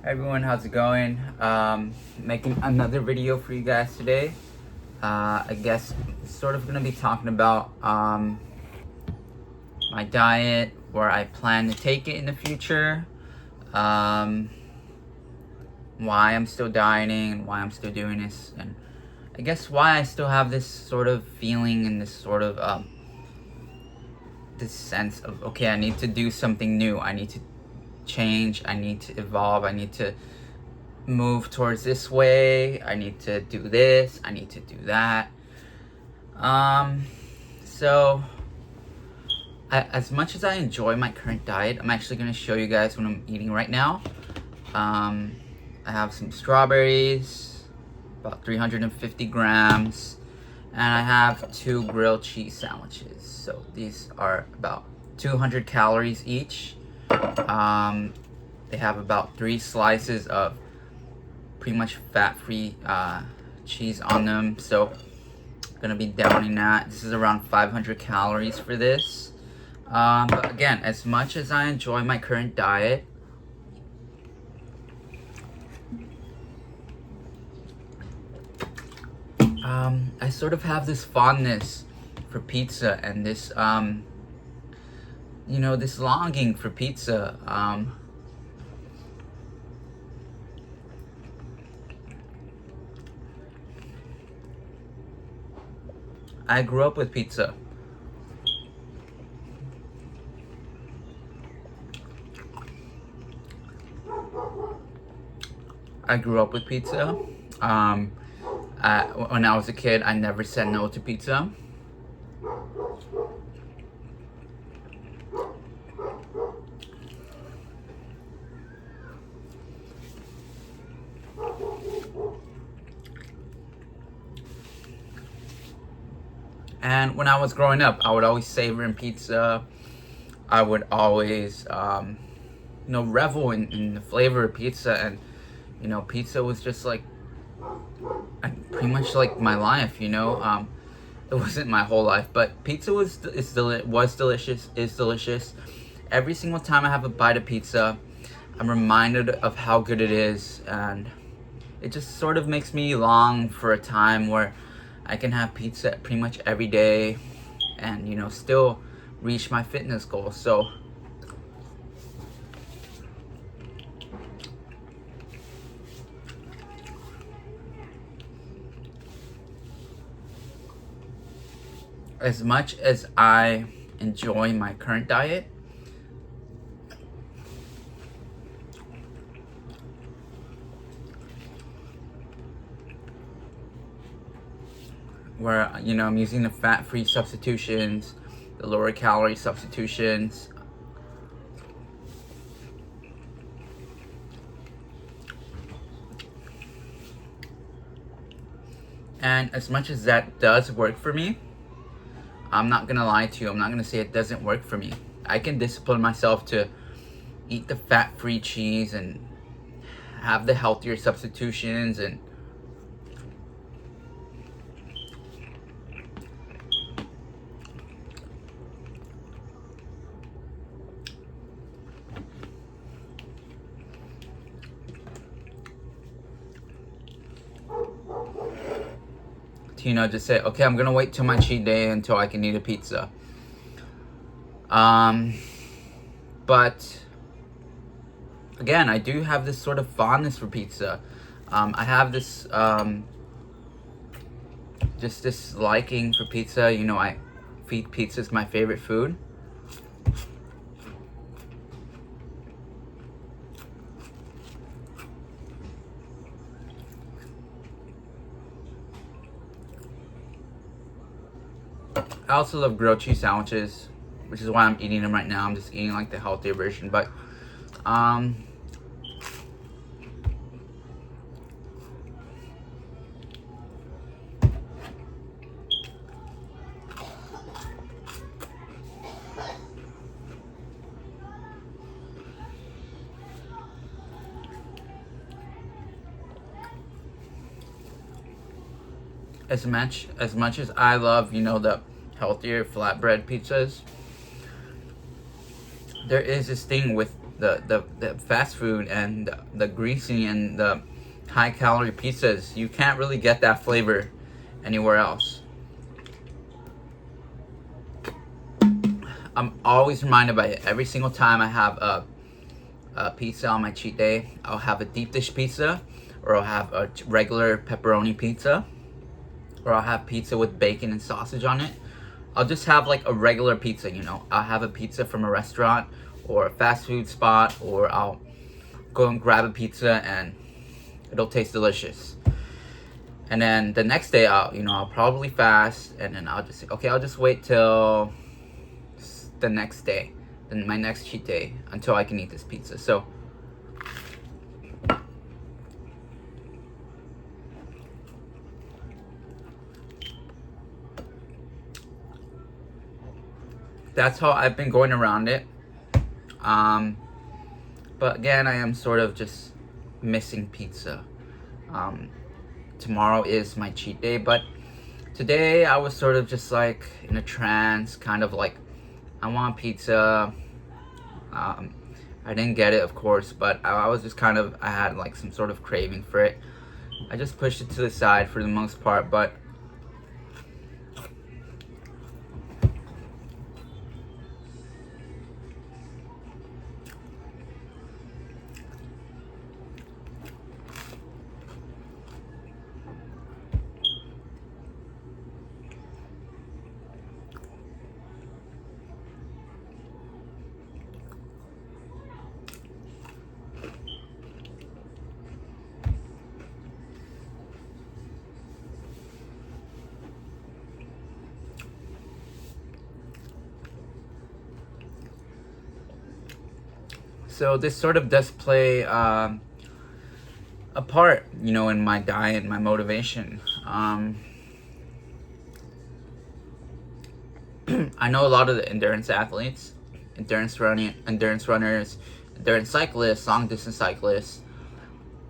Hey everyone, how's it going? Making another video for you guys today. I guess sort of gonna be talking about my diet, where I plan to take it in the future, um, why I'm still dieting, and why I'm still doing this, and I guess why I still have this sort of feeling and this sort of this sense of, okay, I need to do something new. I need to change. I need to evolve. I need to move towards this way. I need to do this. I need to do that. So as much as I enjoy my current diet, I'm actually going to show you guys what I'm eating right now. I have some strawberries, about 350 grams, and I have 2 grilled cheese sandwiches. So these are about 200 calories each. They have about 3 slices of pretty much fat-free cheese on them. So I'm gonna be downing that. This is around 500 calories for this. But again, as much as I enjoy my current diet, I sort of have this fondness for pizza and this, this longing for pizza. I grew up with pizza. I grew up with pizza. When I was a kid, I never said no to pizza. And when I was growing up, I would always savor in pizza. I would always, revel in the flavor of pizza. And, pizza was just like, pretty much like my life, It wasn't my whole life, but pizza was delicious, is delicious. Every single time I have a bite of pizza, I'm reminded of how good it is. And it just sort of makes me long for a time where I can have pizza pretty much every day and, still reach my fitness goals. So as much as I enjoy my current diet, where I'm using the fat-free substitutions, the lower calorie substitutions, and as much as that does work for me, I'm not gonna lie to you. I'm not gonna say it doesn't work for me. I can discipline myself to eat the fat-free cheese and have the healthier substitutions and to, just say, okay, I'm gonna wait till my cheat day until I can eat a pizza. But again, I do have this sort of fondness for pizza. I have this just this liking for pizza. Pizza is my favorite food. I also love grilled cheese sandwiches, which is why I'm eating them right now. I'm just eating like the healthier version, but as much as I love, the healthier flatbread pizzas, there is this thing with the fast food and the greasy and the high calorie pizzas, you can't really get that flavor anywhere else. I'm always reminded by it every single time I have a pizza on my cheat day. I'll have a deep dish pizza, or I'll have a regular pepperoni pizza, or I'll have pizza with bacon and sausage on it. I'll just have like a regular pizza, you know. I'll have a pizza from a restaurant or a fast food spot, or I'll go and grab a pizza and it'll taste delicious. And then the next day I'll probably fast, and then I'll just say, okay, I'll just wait till the next day, then my next cheat day, until I can eat this pizza. So that's how I've been going around it. But again, I am sort of just missing pizza. Tomorrow is my cheat day, but today I was sort of just like in a trance, kind of like, I want pizza. I didn't get it, of course, but I was just kind of, I had like some sort of craving for it. I just pushed it to the side for the most part, but so this sort of does play a part, you know, in my diet, my motivation. I know a lot of the endurance athletes, endurance runners, endurance cyclists, long distance cyclists,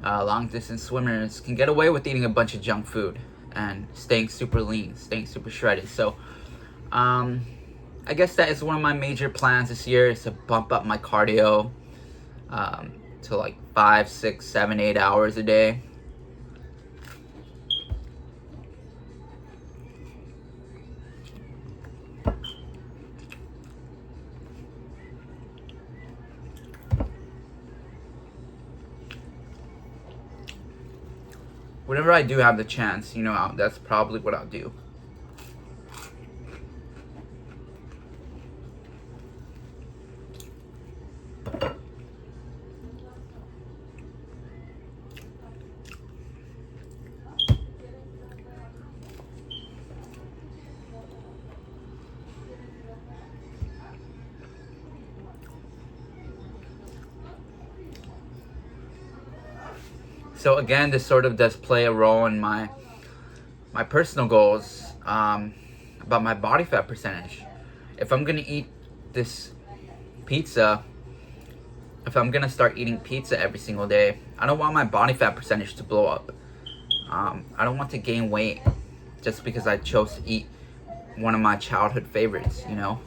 long distance swimmers can get away with eating a bunch of junk food and staying super lean, staying super shredded. So I guess that is one of my major plans this year, is to bump up my cardio to like 5, 6, 7, 8 hours a day. Whenever I do have the chance, you know, that's probably what I'll do. So again, this sort of does play a role in my personal goals, about my body fat percentage. If I'm gonna eat this pizza, if I'm gonna start eating pizza every single day, I don't want my body fat percentage to blow up. I don't want to gain weight just because I chose to eat one of my childhood favorites, you know?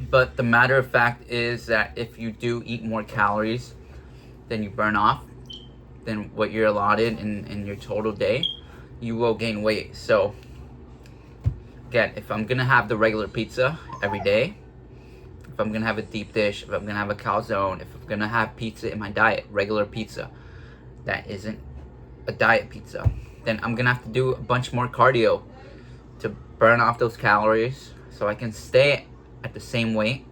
But the matter of fact is that if you do eat more calories than you burn off, than what you're allotted in your total day, you will gain weight. So again, if I'm gonna have the regular pizza every day, if I'm gonna have a deep dish, if I'm gonna have a calzone, if I'm gonna have pizza in my diet, regular pizza, that isn't a diet pizza, then I'm gonna have to do a bunch more cardio to burn off those calories so I can stay at the same weight,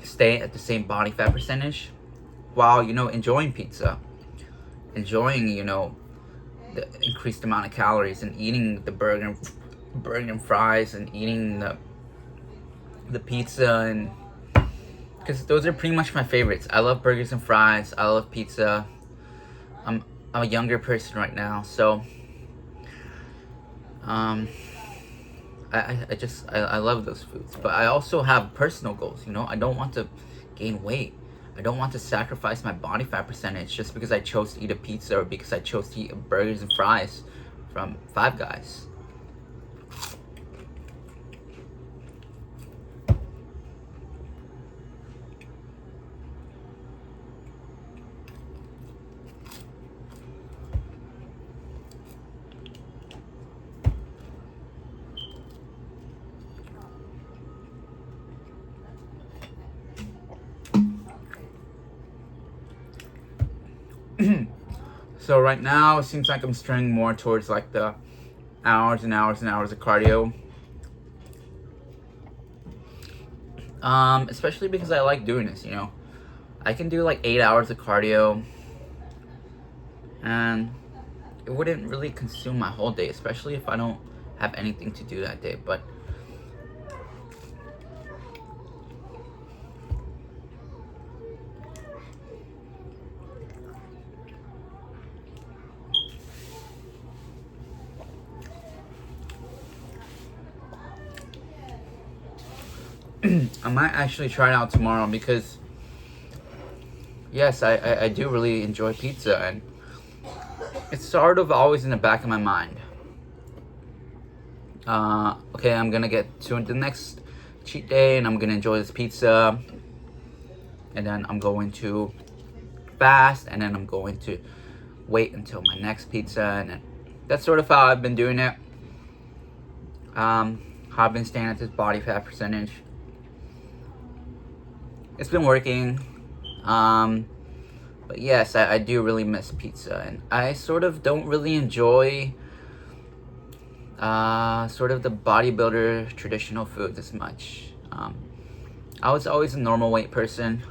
stay at the same body fat percentage, while, you know, enjoying pizza, enjoying, you know, the increased amount of calories, and eating the burger and fries, and eating the pizza, and because those are pretty much my favorites. I love burgers and fries. I love pizza. I'm a younger person right now, so I love those foods. But I also have personal goals, you know. I don't want to gain weight. I don't want to sacrifice my body fat percentage just because I chose to eat a pizza or because I chose to eat burgers and fries from Five Guys. So right now it seems like I'm straying more towards like the hours and hours and hours of cardio. Especially because I like doing this, you know. I can do like 8 hours of cardio and it wouldn't really consume my whole day, especially if I don't have anything to do that day. But I might actually try it out tomorrow because yes, I do really enjoy pizza, and it's sort of always in the back of my mind. Okay, I'm gonna get to the next cheat day and I'm gonna enjoy this pizza, and then I'm going to fast, and then I'm going to wait until my next pizza, and then that's sort of how I've been doing it. How I've been staying at this body fat percentage. It's been working. But yes, I do really miss pizza, and I sort of don't really enjoy sort of the bodybuilder traditional foods as much. I was always a normal weight person.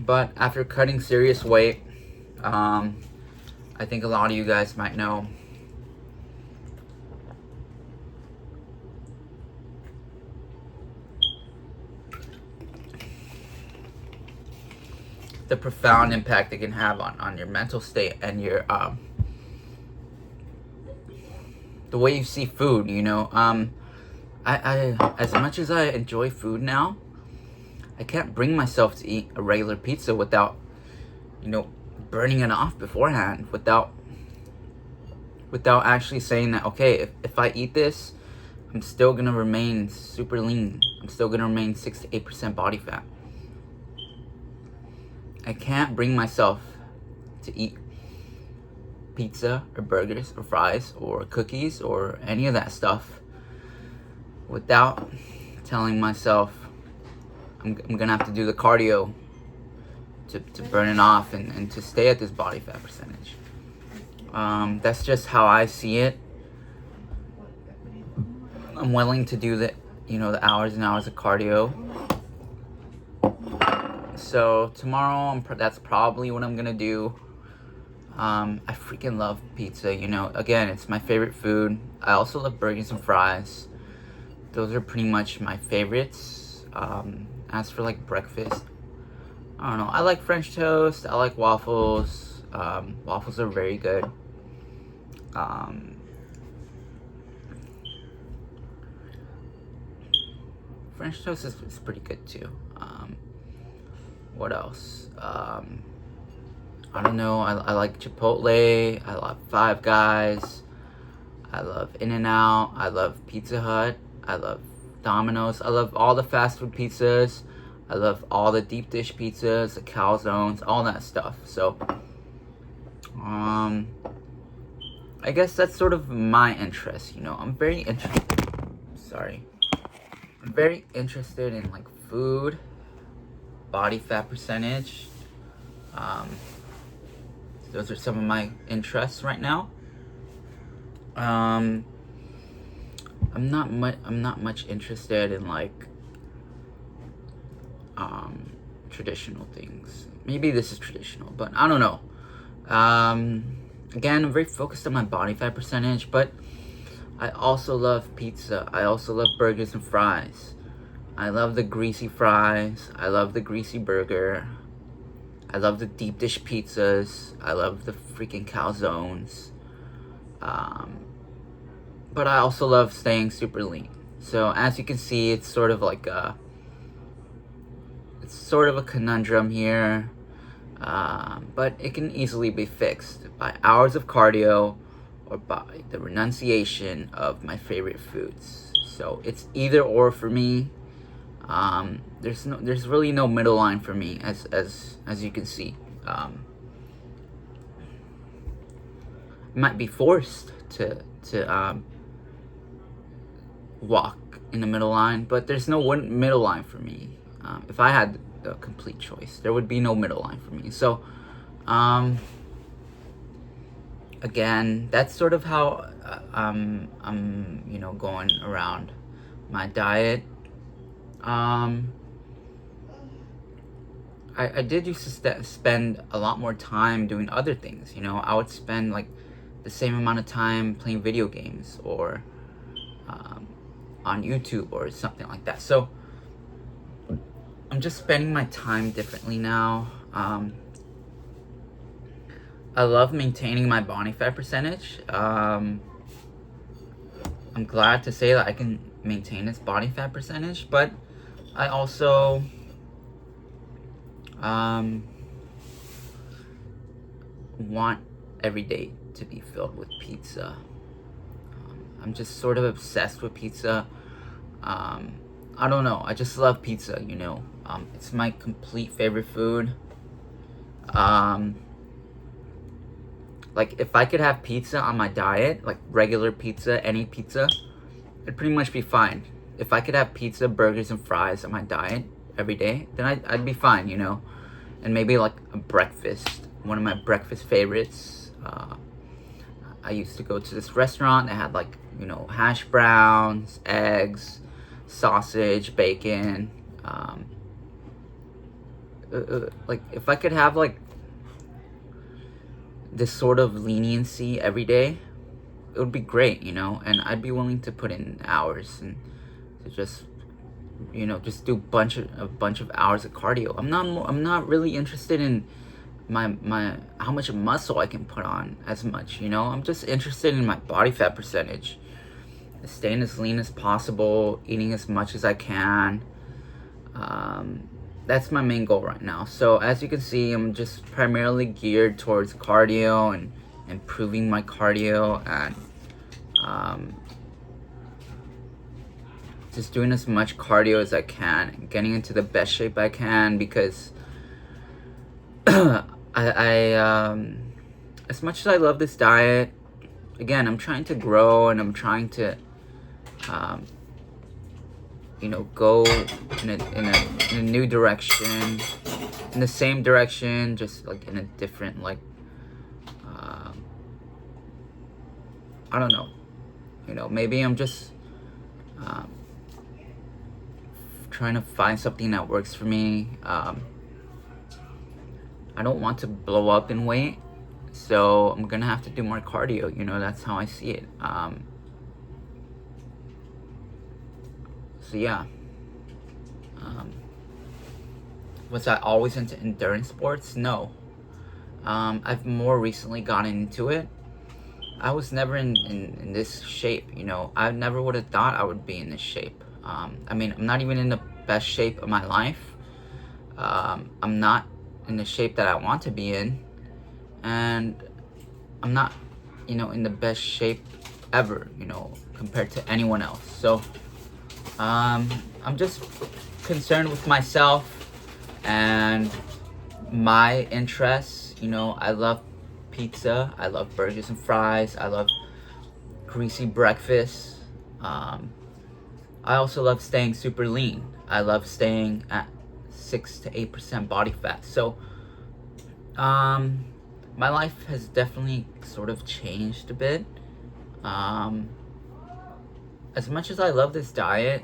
But after cutting serious weight, I think a lot of you guys might know, the profound impact it can have on your mental state and your the way you see food, you know. I as much as I enjoy food now, I can't bring myself to eat a regular pizza without, you know, burning it off beforehand, without actually saying that, okay, if I eat this, I'm still gonna remain super lean. I'm still gonna remain 6 to 8% body fat. I can't bring myself to eat pizza or burgers or fries or cookies or any of that stuff without telling myself I'm gonna have to do the cardio to burn it off and to stay at this body fat percentage. That's just how I see it. I'm willing to do the, you know, the hours and hours of cardio. So tomorrow, that's probably what I'm gonna do. I freaking love pizza, you know. Again, it's my favorite food. I also love burgers and fries. Those are pretty much my favorites. As for like breakfast, I don't know. I like French toast. I like waffles. Waffles are very good. French toast is pretty good too. What else? I don't know. I like Chipotle. I love Five Guys. I love In-N-Out. I love Pizza Hut. I love Domino's. I love all the fast food pizzas. I love all the deep dish pizzas, the calzones, all that stuff. So, I guess that's sort of my interest. You know, I'm very interested. Sorry, I'm very interested in like food, body fat percentage. Those are some of my interests right now. I'm not much interested in like traditional things. Maybe this is traditional, but I don't know. Again, I'm very focused on my body fat percentage, but I also love pizza. I also love burgers and fries. I love the greasy fries. I love the greasy burger. I love the deep dish pizzas. I love the freaking calzones. But I also love staying super lean. So as you can see, it's sort of like it's sort of a conundrum here. But it can easily be fixed by hours of cardio or by the renunciation of my favorite foods. So it's either or for me. There's really no middle line for me, as you can see. I might be forced to walk in the middle line, but there's no one middle line for me. If I had the complete choice, there would be no middle line for me. So again, that's sort of how I'm going around my diet. I did used to spend a lot more time doing other things. I would spend like the same amount of time playing video games or on YouTube or something like that. So I'm just spending my time differently now. I love maintaining my body fat percentage. I'm glad to say that I can maintain this body fat percentage, but I also want every day to be filled with pizza. I'm just sort of obsessed with pizza. I don't know. I just love pizza, It's my complete favorite food. Like, if I could have pizza on my diet, like regular pizza, any pizza, it'd pretty much be fine. If I could have pizza, burgers, and fries on my diet every day, then I'd be fine, And maybe like a breakfast, one of my breakfast favorites. I used to go to this restaurant that had like, hash browns, eggs, sausage, bacon. Like, if I could have like this sort of leniency every day, it would be great, and I'd be willing to put in hours and to just do a bunch of hours of cardio. I'm not really interested in my how much muscle I can put on as much, I'm just interested in my body fat percentage, staying as lean as possible, eating as much as I can. That's my main goal right now. So as you can see, I'm just primarily geared towards cardio and improving my cardio and just doing as much cardio as I can, getting into the best shape I can, because I as much as I love this diet, again, I'm trying to grow and I'm trying to go in a new direction, in the same direction, just like in a different, like, I don't know, maybe I'm just trying to find something that works for me. I don't want to blow up in weight, so I'm gonna have to do more cardio, that's how I see it. So yeah, was I always into endurance sports? No. I've more recently gotten into it. I was never in this shape, I never would have thought I would be in this shape. I mean, I'm not even in the best shape of my life. I'm not in the shape that I want to be in, and I'm not, in the best shape ever, compared to anyone else. So I'm just concerned with myself and my interests. I love pizza, I love burgers and fries, I love greasy breakfast. I also love staying super lean. I love staying at 6 to 8% body fat. So my life has definitely sort of changed a bit. As much as I love this diet,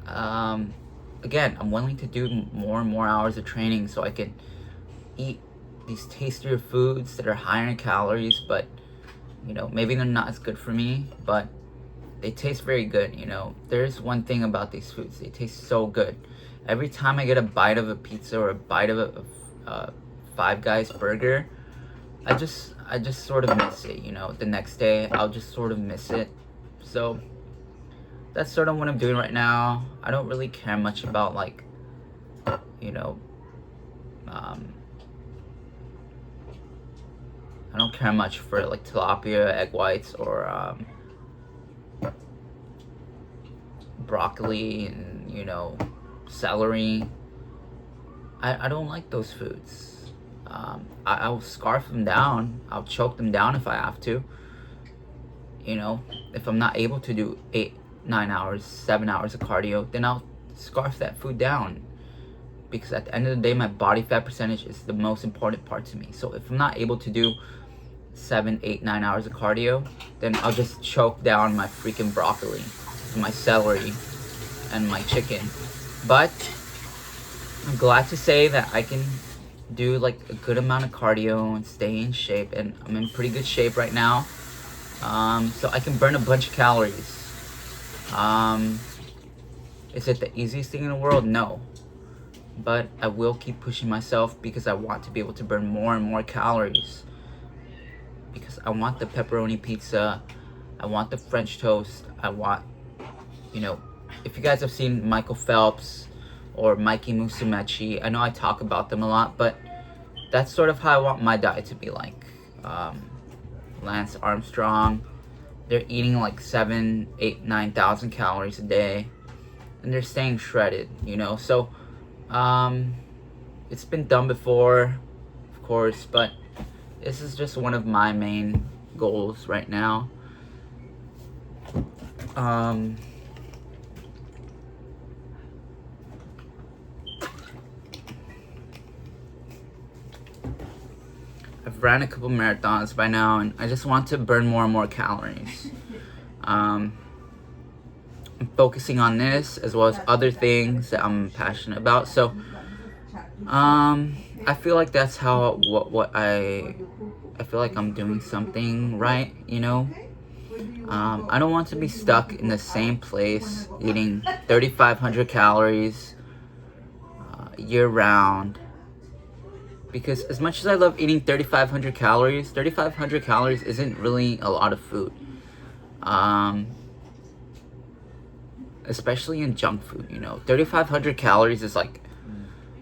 again, I'm willing to do more and more hours of training so I can eat these tastier foods that are higher in calories, but You know, maybe they're not as good for me, but they taste very good. You know, there's one thing about these foods, they taste so good. Every time I get a bite of a pizza or a bite of a Five Guys burger, I just sort of miss it. You know, the next day I'll just sort of miss it. So that's sort of what I'm doing right now. I don't really care much about, like, you know, I don't care much for like tilapia, egg whites, or broccoli and, you know, celery. I don't like those foods. I'll scarf them down. I'll choke them down if I have to. You know, if I'm not able to do 8, 9 hours, 7 hours of cardio, then I'll scarf that food down. Because at the end of the day, my body fat percentage is the most important part to me. So if I'm not able to do 7, 8, 9 hours of cardio, then I'll just choke down my freaking broccoli, my celery, and my chicken. But I'm glad to say that I can do like a good amount of cardio and stay in shape, and I'm in pretty good shape right now. So I can burn a bunch of calories. Is it the easiest thing in the world? No. But I will keep pushing myself because I want to be able to burn more and more calories. Because I want the pepperoni pizza, I want the French toast, I want, you know, if you guys have seen Michael Phelps or Mikey Musumeci, I know I talk about them a lot, but that's sort of how I want my diet to be like. Lance Armstrong, they're eating like 7, 8, 9,000 calories a day, and they're staying shredded, you know. So it's been done before, of course, but this is just one of my main goals right now. I've ran a couple marathons by now, and I just want to burn more and more calories. I'm focusing on this as well as other things that I'm passionate about. So I feel like that's how I feel like I'm doing something right, you know. I don't want to be stuck in the same place eating 3,500 calories year round. Because as much as I love eating 3,500 calories isn't really a lot of food. Especially in junk food, you know. 3,500 calories is like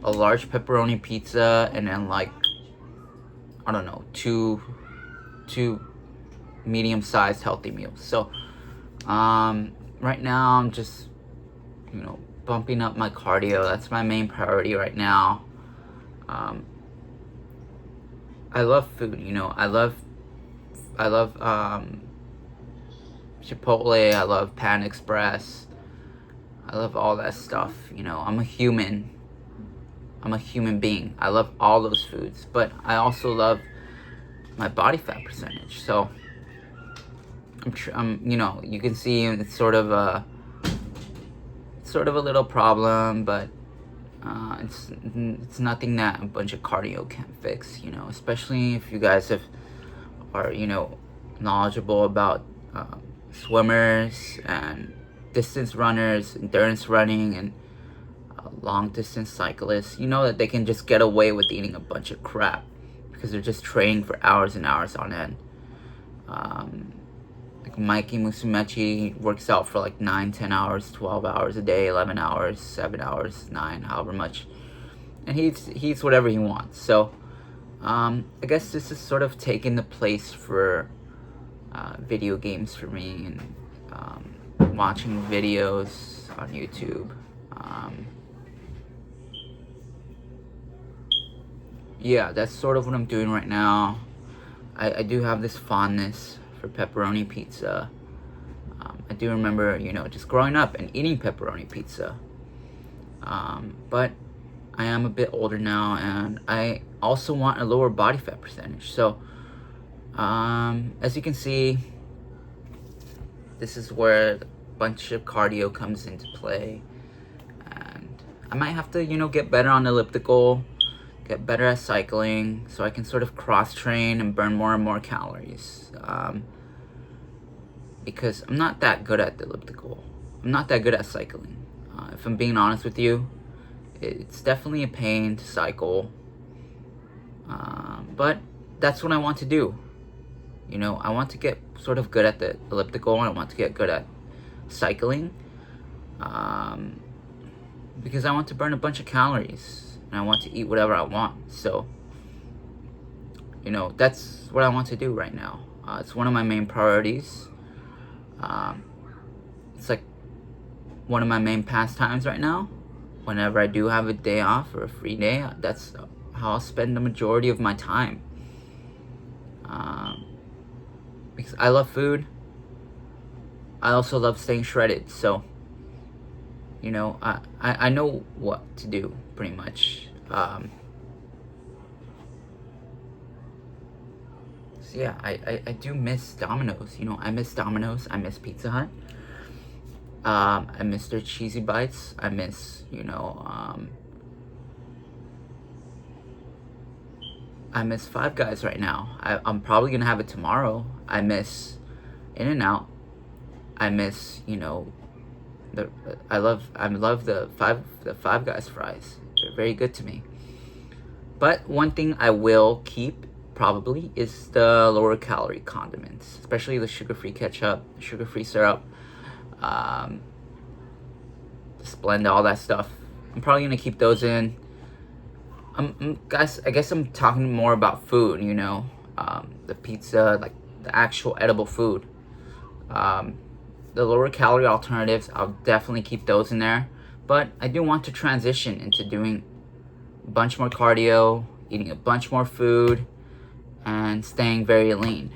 a large pepperoni pizza and then like, I don't know, two medium-sized healthy meals. So right now I'm just, you know, bumping up my cardio. That's my main priority right now. I love food, you know. I love Chipotle. I love Pan Express. I love all that stuff, you know. I'm a human being. I love all those foods, but I also love my body fat percentage. So I'm you know, you can see it's sort of a little problem, but it's nothing that a bunch of cardio can't fix, you know. Especially if you guys are, you know, knowledgeable about swimmers and distance runners, endurance running, and long distance cyclists. You know that they can just get away with eating a bunch of crap because they're just training for hours and hours on end. Like Mikey Musumeci works out for like 9, 10 hours, 12 hours a day, 11 hours, 7 hours, 9, however much. And he eats whatever he wants. So I guess this is sort of taking the place for video games for me, and watching videos on YouTube. Yeah, that's sort of what I'm doing right now. I do have this fondness for pepperoni pizza. I do remember, you know, just growing up and eating pepperoni pizza. But I am a bit older now, and I also want a lower body fat percentage. So, as you can see, this is where a bunch of cardio comes into play. And I might have to, you know, get better on elliptical get better at cycling so I can sort of cross train and burn more and more calories. Because I'm not that good at the elliptical. I'm not that good at cycling. If I'm being honest with you, it's definitely a pain to cycle. But that's what I want to do. You know, I want to get sort of good at the elliptical, and I want to get good at cycling. Because I want to burn a bunch of calories, and I want to eat whatever I want. So, you know, that's what I want to do right now. It's one of my main priorities. It's like one of my main pastimes right now. Whenever I do have a day off or a free day, that's how I'll spend the majority of my time. Because I love food. I also love staying shredded. So, you know, I know what to do, pretty much. So yeah, I do miss Domino's. You know, I miss Domino's. I miss Pizza Hut. I miss their cheesy bites. I miss, you know, I miss Five Guys right now. I'm probably gonna have it tomorrow. I miss In-N-Out. I miss, you know, I love the Five Guys fries. They're very good to me. But one thing I will keep probably is the lower calorie condiments, especially the sugar-free ketchup, sugar-free syrup, Splenda, all that stuff. I'm probably gonna keep those in. Guys, I guess I'm talking more about food, you know, the pizza, like the actual edible food. The lower calorie alternatives, I'll definitely keep those in there. But I do want to transition into doing a bunch more cardio, eating a bunch more food, and staying very lean.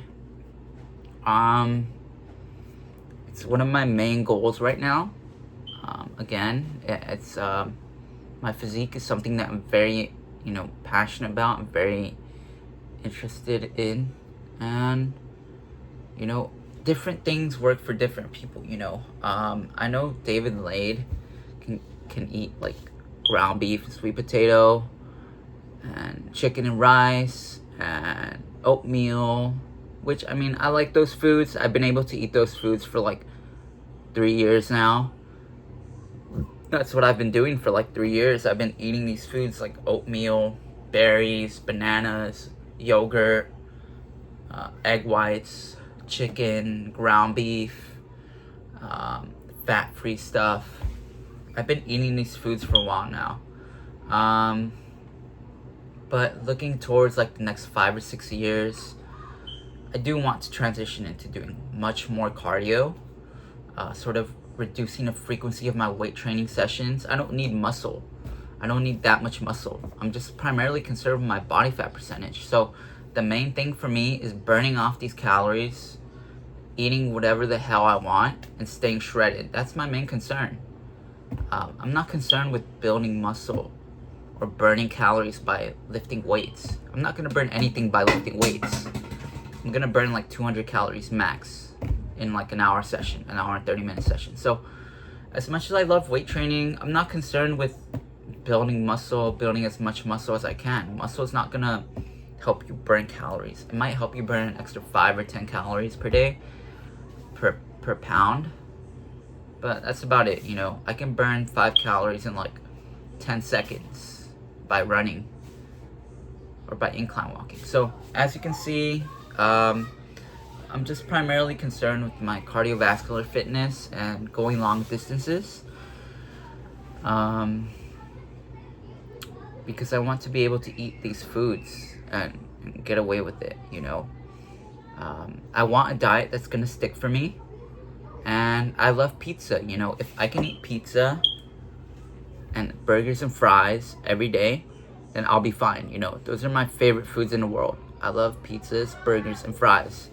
It's one of my main goals right now. Again, it's my physique is something that I'm very, you know, passionate about. I'm very interested in, and you know, different things work for different people. You know, I know David Lade can eat like ground beef and sweet potato, and chicken and rice, and oatmeal. Which, I mean, I like those foods. I've been able to eat those foods for like 3 years now. That's what I've been doing for like 3 years. I've been eating these foods like oatmeal, berries, bananas, yogurt, egg whites, chicken, ground beef, fat-free stuff. I've been eating these foods for a while now. But looking towards like the next 5 or 6 years, I do want to transition into doing much more cardio, sort of reducing the frequency of my weight training sessions. I don't need muscle. I don't need that much muscle. I'm just primarily concerned with my body fat percentage. So the main thing for me is burning off these calories, eating whatever the hell I want, and staying shredded. That's my main concern. I'm not concerned with building muscle or burning calories by lifting weights. I'm not gonna burn anything by lifting weights. I'm gonna burn like 200 calories max in like an hour session, an hour and 30-minute session. So as much as I love weight training, I'm not concerned with building muscle, building as much muscle as I can. Muscle is not gonna help you burn calories. It might help you burn an extra 5 or 10 calories per day, per pound, but that's about it. You know, I can burn 5 calories in like 10 seconds by running or by incline walking. So as you can see, I'm just primarily concerned with my cardiovascular fitness and going long distances, because I want to be able to eat these foods and get away with it, you know. I want a diet that's gonna stick for me, and I love pizza. You know, if I can eat pizza and burgers and fries every day, then I'll be fine. You know, those are my favorite foods in the world. I love pizzas, burgers, and fries.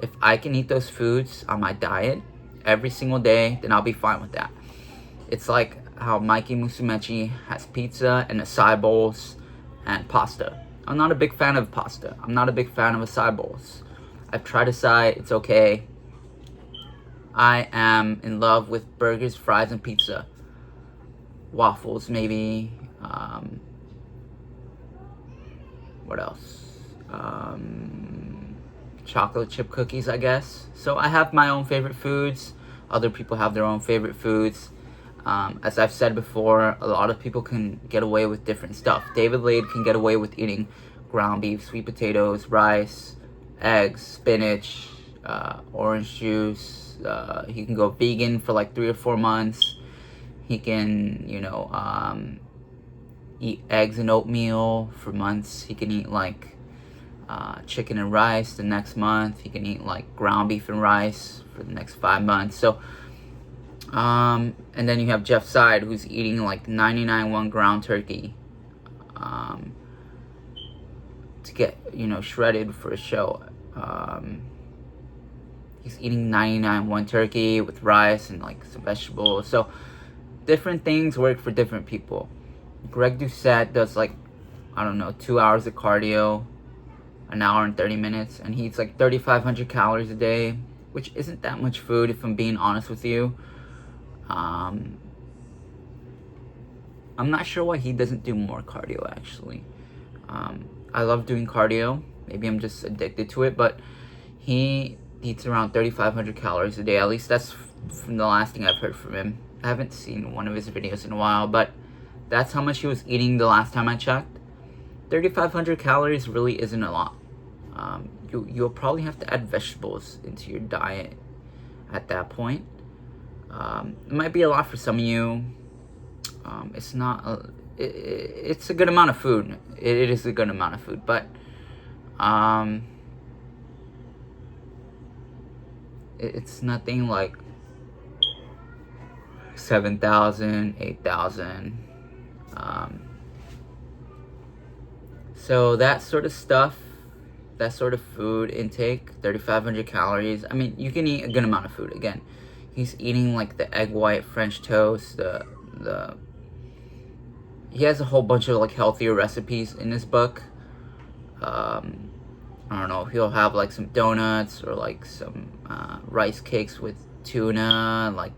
If I can eat those foods on my diet every single day, then I'll be fine with that. It's like how Mikey Musumeci has pizza and acai bowls and pasta. I'm not a big fan of pasta. I'm not a big fan of acai bowls. I've tried acai, it's okay. I am in love with burgers, fries, and pizza. Waffles, maybe. what else? Chocolate chip cookies, I guess. So I have my own favorite foods. Other people have their own favorite foods. As I've said before, a lot of people can get away with different stuff. David Lade can get away with eating ground beef, sweet potatoes, rice, eggs, spinach, orange juice. He can go vegan for like 3 or 4 months. He can, eat eggs and oatmeal for months. He can eat like chicken and rice the next month. He can eat like ground beef and rice for the next 5 months. So, and then you have Jeff Side, who's eating like 99.1 ground turkey to get, shredded for a show. He's eating 99.1 turkey with rice and like some vegetables. So different things work for different people. Greg Doucette does like, 2 hours of cardio, an hour and 30 minutes, and he eats like 3,500 calories a day, which isn't that much food if I'm being honest with you. I'm not sure why he doesn't do more cardio, actually. I love doing cardio. Maybe I'm just addicted to it, but he eats around 3,500 calories a day. At least that's from the last thing I've heard from him. I haven't seen one of his videos in a while, but that's how much he was eating the last time I checked. 3,500 calories really isn't a lot. You'll probably have to add vegetables into your diet at that point. It might be a lot for some of you. It's not. It's a good amount of food. It is a good amount of food, but it's nothing like 7,000, 8,000. So that sort of stuff, that sort of food intake, 3,500 calories. I mean, you can eat a good amount of food. Again, he's eating like the egg white French toast, he has a whole bunch of like healthier recipes in this book. I don't know, he'll have like some donuts or like some rice cakes with tuna, like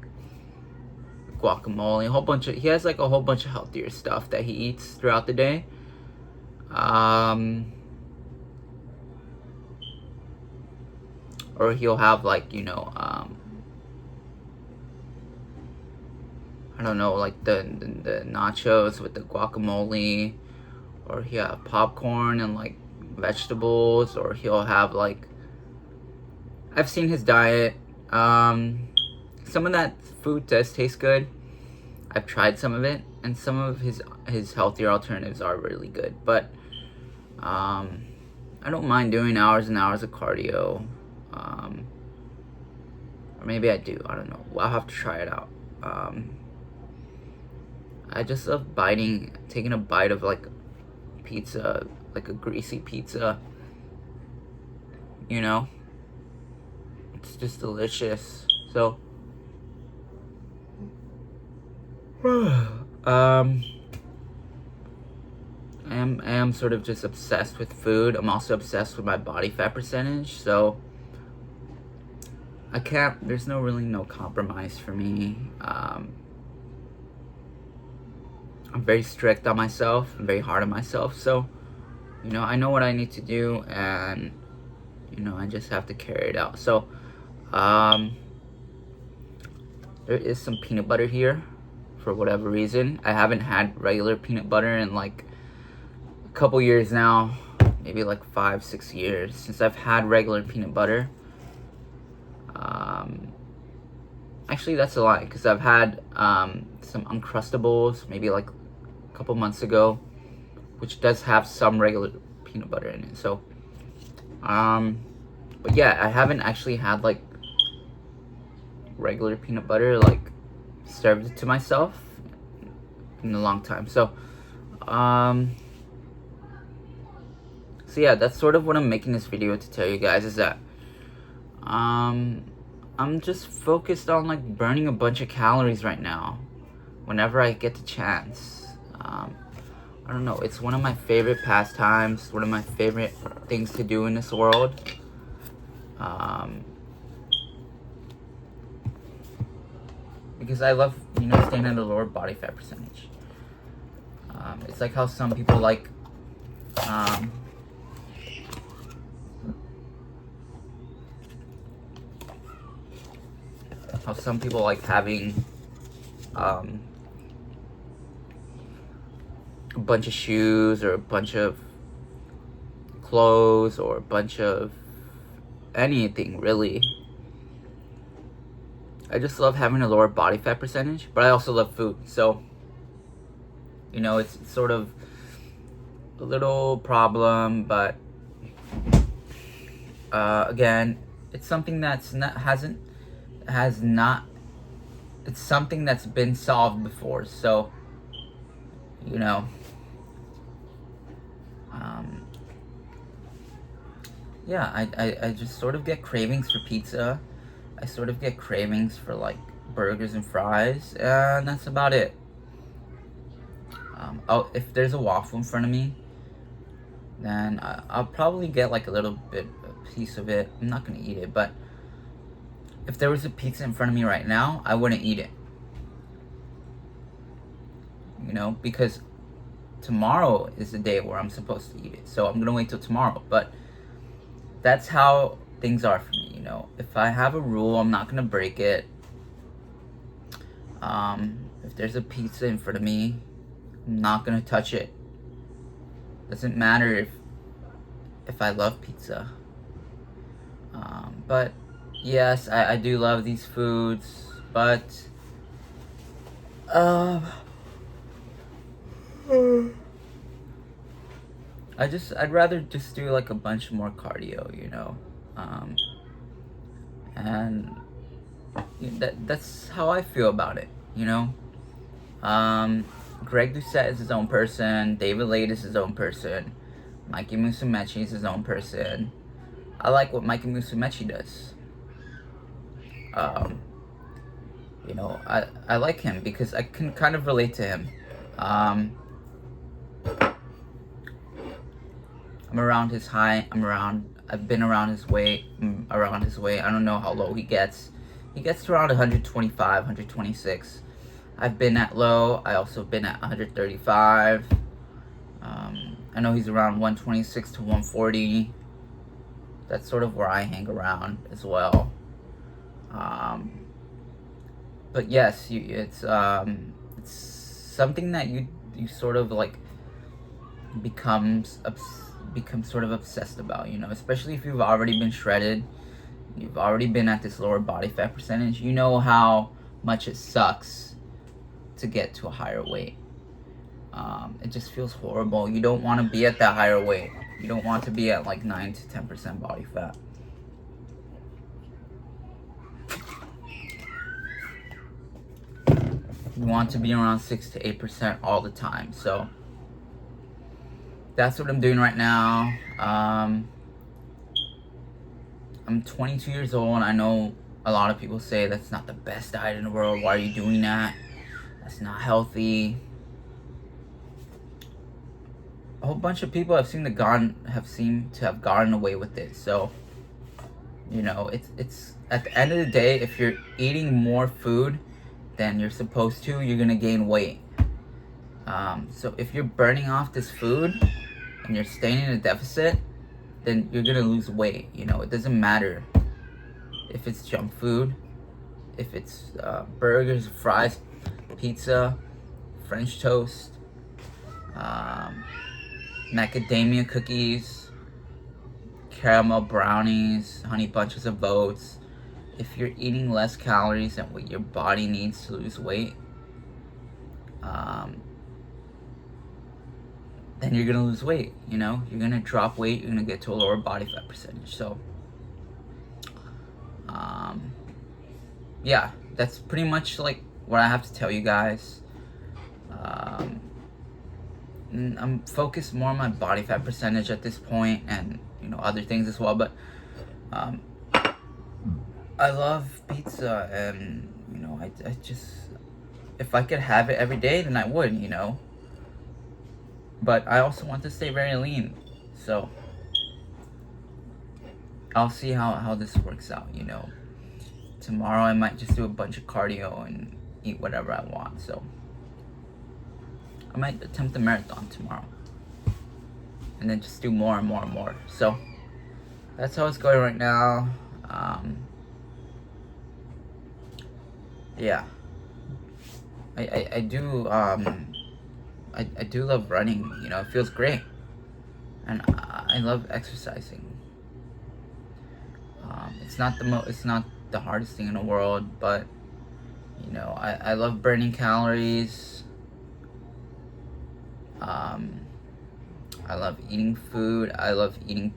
guacamole, he has like a whole bunch of healthier stuff that he eats throughout the day. Or he'll have like, I don't know, like the nachos with the guacamole, or he'll have popcorn and like vegetables, or he'll have like, I've seen his diet. Some of that food does taste good. I've tried some of it, and some of his healthier alternatives are really good. But I don't mind doing hours and hours of cardio. Or maybe I do. I don't know. I'll have to try it out. I just love taking a bite of like pizza, like a greasy pizza. It's just delicious. So, I am sort of just obsessed with food. I'm also obsessed with my body fat percentage. So there's no compromise for me. I'm very strict on myself. I'm very hard on myself. So, I know what I need to do, and, I just have to carry it out. So, there is some peanut butter here for whatever reason. I haven't had regular peanut butter in like a couple years now, maybe like 5-6 years since I've had regular peanut butter. Actually, that's a lie, because I've had some Uncrustables maybe like a couple months ago, which does have some regular peanut butter in it. So, but yeah, I haven't actually had like regular peanut butter, like served it to myself, in a long time. So, so yeah, that's sort of what I'm making this video to tell you guys, is that I'm just focused on like burning a bunch of calories right now whenever I get the chance. I don't know, it's one of my favorite pastimes, one of my favorite things to do in this world. Because I love, staying at a lower body fat percentage. It's like how some people like how some people like having a bunch of shoes or a bunch of clothes or a bunch of anything really. I just love having a lower body fat percentage, but I also love food. So, you know, it's sort of a little problem, but again, it's something that's it's something that's been solved before. So, you know, yeah, I just sort of get cravings for pizza. I sort of get cravings for like burgers and fries, and that's about it. If there's a waffle in front of me, then I'll probably get like a piece of it. I'm not gonna eat it, but if there was a pizza in front of me right now, I wouldn't eat it. You know, because tomorrow is the day where I'm supposed to eat it. So I'm gonna wait till tomorrow. But that's how things are for me, you know. If I have a rule, I'm not gonna break it. If there's a pizza in front of me, I'm not gonna touch it. Doesn't matter if I love pizza. But yes, I do love these foods, but I'd rather just do like a bunch more cardio, you know. And that's how I feel about it, you know. Greg Doucette is his own person. David Lade is his own person. Mikey Musumeci is his own person. I like what Mikey Musumeci does. You know, I like him because I can kind of relate to him. I'm around his height. I've been around his weight. Around his weight. I don't know how low he gets. He gets to around 125, 126. I've been at low. I also been at 135. I know he's around 126 to 140. That's sort of where I hang around as well. But yes, it's something that you sort of like become sort of obsessed about, you know, especially if you've already been shredded, you've already been at this lower body fat percentage, you know how much it sucks to get to a higher weight. It just feels horrible. You don't want to be at that higher weight. You don't want to be at like 9 to 10% body fat. You want to be around 6 to 8% all the time. So that's what I'm doing right now. I'm 22 years old, and I know a lot of people say that's not the best diet in the world. Why are you doing that? That's not healthy. A whole bunch of people have seemed to have gotten away with it. So, you know, it's at the end of the day, if you're eating more food than you're supposed to, you're gonna gain weight. So if you're burning off this food and you're staying in a deficit, then you're gonna lose weight. You know, it doesn't matter if it's junk food, if it's burgers, fries, pizza, French toast, macadamia cookies, caramel brownies, honey bunches of oats. If you're eating less calories than what your body needs to lose weight, then you're gonna lose weight. You know, you're gonna drop weight. You're gonna get to a lower body fat percentage. So, yeah, that's pretty much like what I have to tell you guys. I'm focused more on my body fat percentage at this point, and you know, other things as well. But I love pizza, and you know, I just, if I could have it every day, then I would, you know. But I also want to stay very lean, so I'll see how this works out, you know. Tomorrow I might just do a bunch of cardio and eat whatever I want, so I might attempt a marathon tomorrow. And then just do more and more and more. So that's how it's going right now. yeah, I do I do love running. You know, it feels great, and I love exercising. It's not the hardest thing in the world, but you know, I love burning calories. Um, I love eating food. I love eating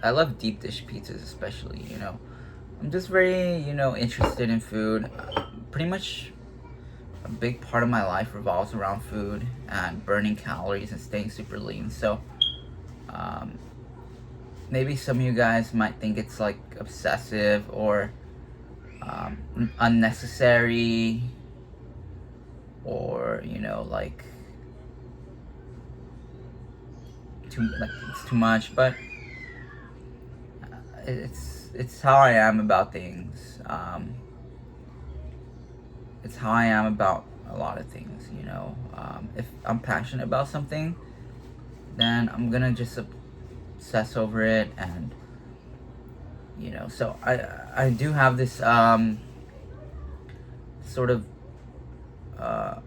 I love deep dish pizzas, especially. You know, I'm just very, you know, interested in food. Pretty much a big part of my life revolves around food and burning calories and staying super lean. So um, maybe some of you guys might think it's like obsessive or unnecessary, or you know, like it's too much, but it's how I am about things. It's how I am about a lot of things. You know, if I'm passionate about something, then I'm gonna just obsess over it, and you know. So I do have this sort of how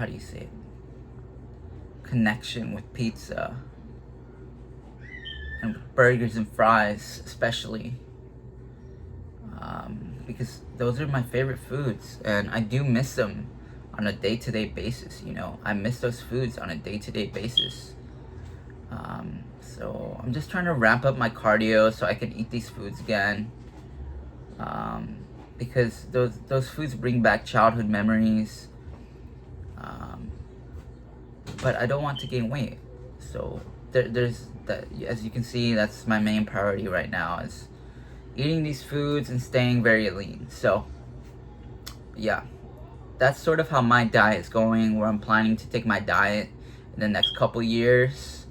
do you say it? Connection with pizza and burgers and fries, especially. Because those are my favorite foods, and I do miss them on a day-to-day basis. You know, I miss those foods on a day-to-day basis. So I'm just trying to ramp up my cardio so I can eat these foods again. Because those foods bring back childhood memories. But I don't want to gain weight. So there's that. As you can see, that's my main priority right now, is eating these foods and staying very lean. So yeah, that's sort of how my diet is going, where I'm planning to take my diet in the next couple years.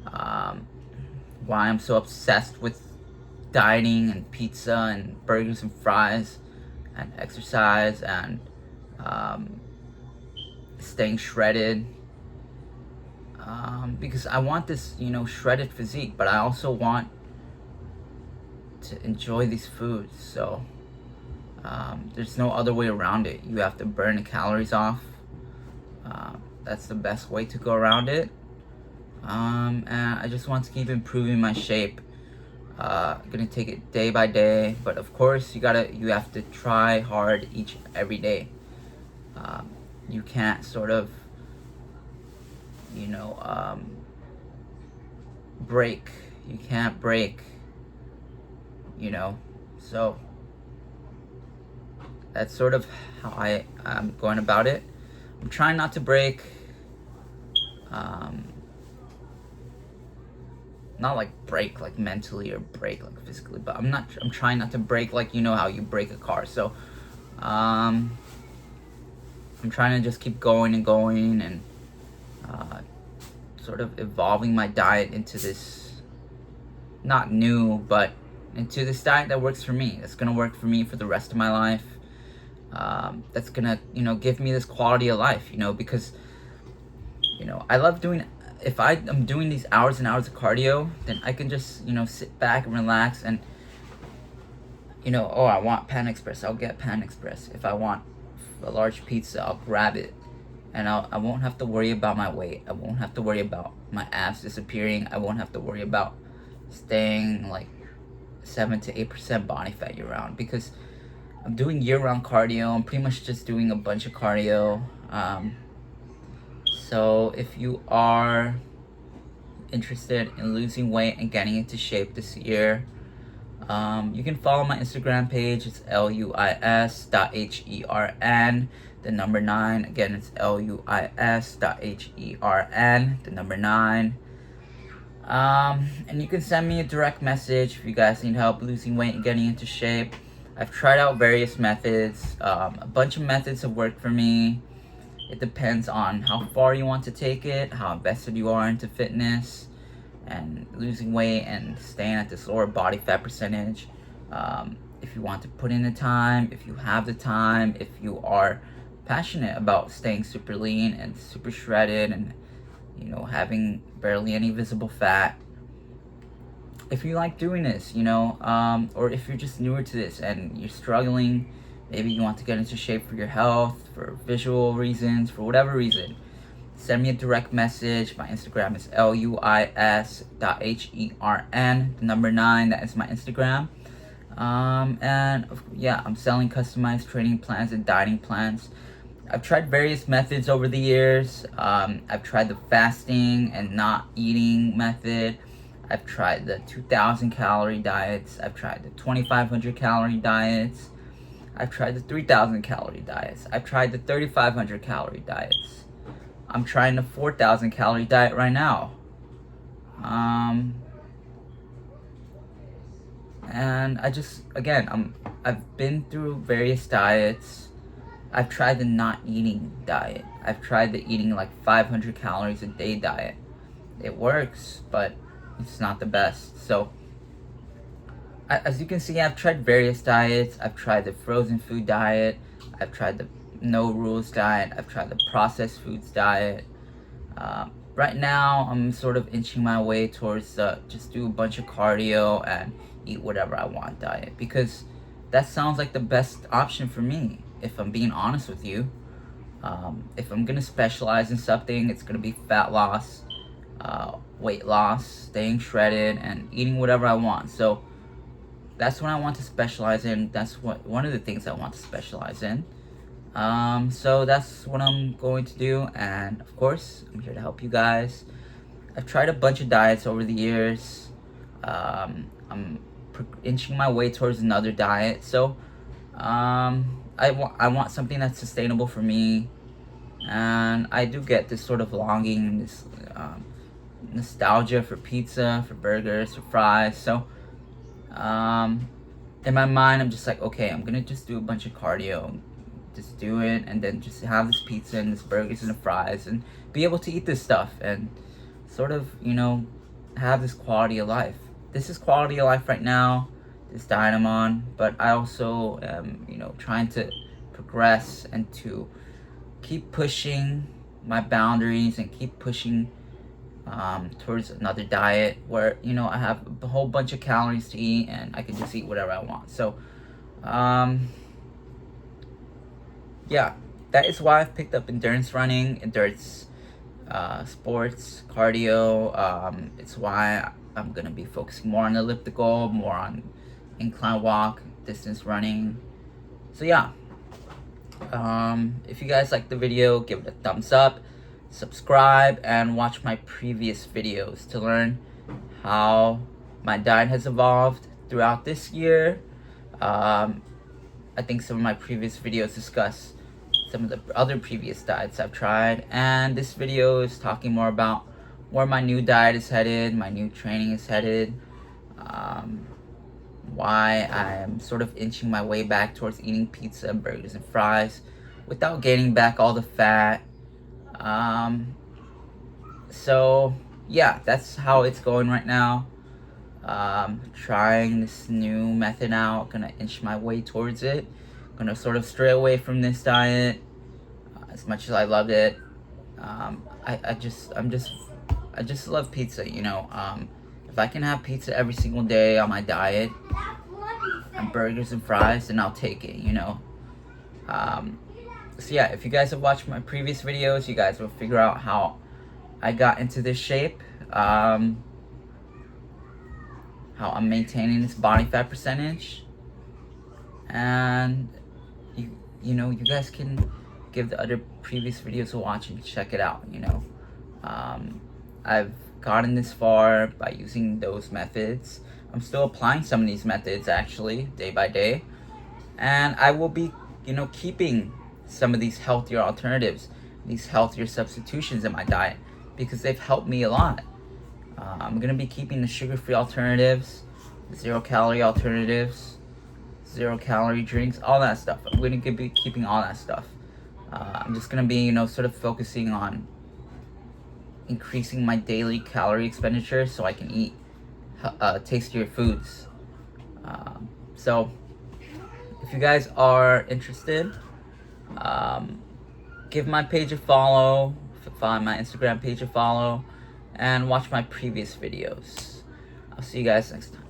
Why I'm so obsessed with dieting and pizza and burgers and fries and exercise and staying shredded. Because I want this, you know, shredded physique, but I also want to enjoy these foods. So there's no other way around it. You have to burn the calories off. That's the best way to go around it. And I just want to keep improving my shape. Gonna take it day by day, but of course you have to try hard every day. You can't sort of, you know, break. You can't break, you know. So that's sort of how I'm going about it. I'm trying not to break. Not like break like mentally or break like physically, but I'm trying not to break like, you know, how you break a car. So I'm trying to just keep going and going, and sort of evolving my diet into this, not new, but into this diet that works for me. That's gonna work for me for the rest of my life. That's gonna, you know, give me this quality of life, you know, because, you know, I love doing, if I'm doing these hours and hours of cardio, then I can just, you know, sit back and relax and, you know, oh, I want Pan Express, I'll get Pan Express. If I want a large pizza, I'll grab it. And I won't have to worry about my weight. I won't have to worry about my abs disappearing. I won't have to worry about staying like 7 to 8% body fat year round, because I'm doing year-round cardio. I'm pretty much just doing a bunch of cardio. So if you are interested in losing weight and getting into shape this year, you can follow my Instagram page. It's luis.hern, the number 9. Again, it's luis.hern, the number 9. And you can send me a direct message if you guys need help losing weight and getting into shape. I've tried out various methods. A bunch of methods have worked for me. It depends on how far you want to take it, how invested you are into fitness and losing weight and staying at this lower body fat percentage. If you want to put in the time, if you have the time, if you are passionate about staying super lean and super shredded and, you know, having barely any visible fat. If you like doing this, you know, or if you're just newer to this and you're struggling Maybe you want to get into shape for your health, for visual reasons, for whatever reason. Send me a direct message. My Instagram is luis.hern, the number 9. That is my Instagram. And yeah, I'm selling customized training plans and dieting plans. I've tried various methods over the years. I've tried the fasting and not eating method. I've tried the 2,000 calorie diets. I've tried the 2,500 calorie diets. I've tried the 3,000 calorie diets. I've tried the 3,500 calorie diets. I'm trying the 4,000 calorie diet right now. And I've been through various diets. I've tried the not eating diet. I've tried the eating like 500 calories a day diet. It works, but it's not the best. So, as you can see, I've tried various diets. I've tried the frozen food diet. I've tried the no rules diet. I've tried the processed foods diet. Right now, I'm sort of inching my way towards just do a bunch of cardio and eat whatever I want diet, because that sounds like the best option for me, if I'm being honest with you. If I'm gonna specialize in something, it's gonna be fat loss, weight loss, staying shredded, and eating whatever I want. So that's what I want to specialize in. That's one of the things I want to specialize in. So that's what I'm going to do, and of course, I'm here to help you guys. I've tried a bunch of diets over the years. I'm inching my way towards another diet. So, I want something that's sustainable for me, and I do get this sort of longing, this nostalgia for pizza, for burgers, for fries. So, in my mind, I'm just like, okay, I'm gonna just do a bunch of cardio, just do it, and then just have this pizza and this burgers and the fries, and be able to eat this stuff, and sort of, have this quality of life. This is quality of life right now, this diet I'm on, but I also am, trying to progress and to keep pushing my boundaries and keep pushing towards another diet where, I have a whole bunch of calories to eat and I can just eat whatever I want. So, yeah, that is why I've picked up endurance running, endurance sports, cardio. It's why I'm gonna be focusing more on elliptical, more on incline walk, distance running. So yeah, if you guys like the video, give it a thumbs up, subscribe, and watch my previous videos to learn how my diet has evolved throughout this year. I think some of my previous videos discuss some of the other previous diets I've tried, and this video is talking more about where my new diet is headed, my new training is headed, why I am sort of inching my way back towards eating pizza, burgers, and fries without gaining back all the fat. So yeah, that's how it's going right now. Trying this new method out, gonna inch my way towards it. Gonna sort of stray away from this diet as much as I loved it. I just love pizza, if I can have pizza every single day on my diet and burgers and fries, then I'll take it, So yeah, if you guys have watched my previous videos, you guys will figure out how I got into this shape, how I'm maintaining this body fat percentage, and you guys can give the other previous videos a watch and check it out. I've gotten this far by using those methods. I'm still applying some of these methods actually day by day, and I will be keeping some of these healthier alternatives, these healthier substitutions in my diet, because they've helped me a lot. I'm gonna be keeping the sugar-free alternatives, the zero-calorie alternatives, zero-calorie drinks, all that stuff. I'm gonna be keeping all that stuff. I'm just gonna be, sort of focusing on increasing my daily calorie expenditure so I can eat tastier foods. So, if you guys are interested, give my page a follow, find my Instagram page a follow, and watch my previous videos. I'll see you guys next time.